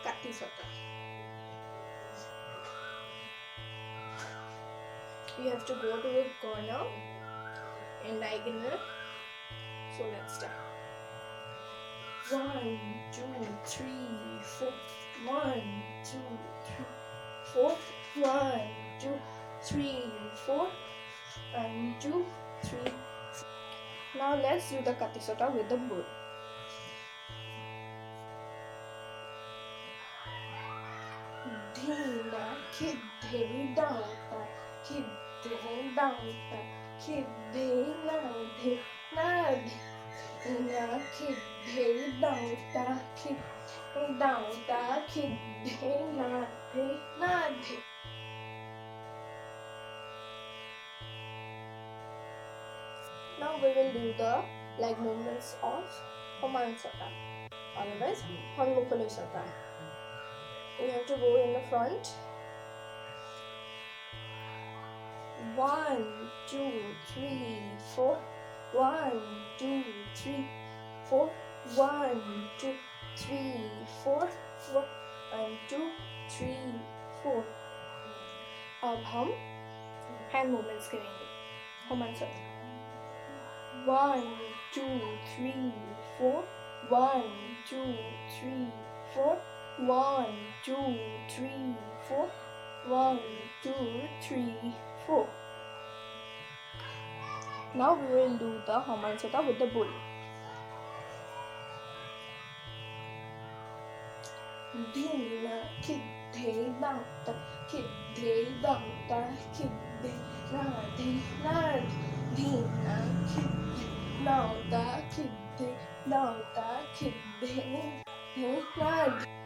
kati sota. You have to go to the corner in diagonal. So let's start. 1, 2, 3, 4. 1, 2, 3, 4. 1, 2, 3, 4. 1, 2, 3. Now let's do the kati sota with the bull. Dina kidde dauta, kidde dauta, kidde nade, nade. Dina kidde dauta, kidde dauta, kidde nade, nade. Now we will do the leg movements of Homan Sota, otherwise Hanmukulu Sota. You have to go in the front. 1, 2, 3, 4. 1, 2, 3, 4. 1, 2, 3, 4. 1, 2, 3, 4. अब हम hand movements करेंगे human सota. 1, 2, 3, 4. 1, 2, 3, 4. 1, 2, 3, 4. 1, 2, 3, 4. Now we will do the Homan Sota with the bull. Dina kidde dauta, kidde dauta, kidde nade, nade. Dina kidde dauta, kidde dauta, kidde nade.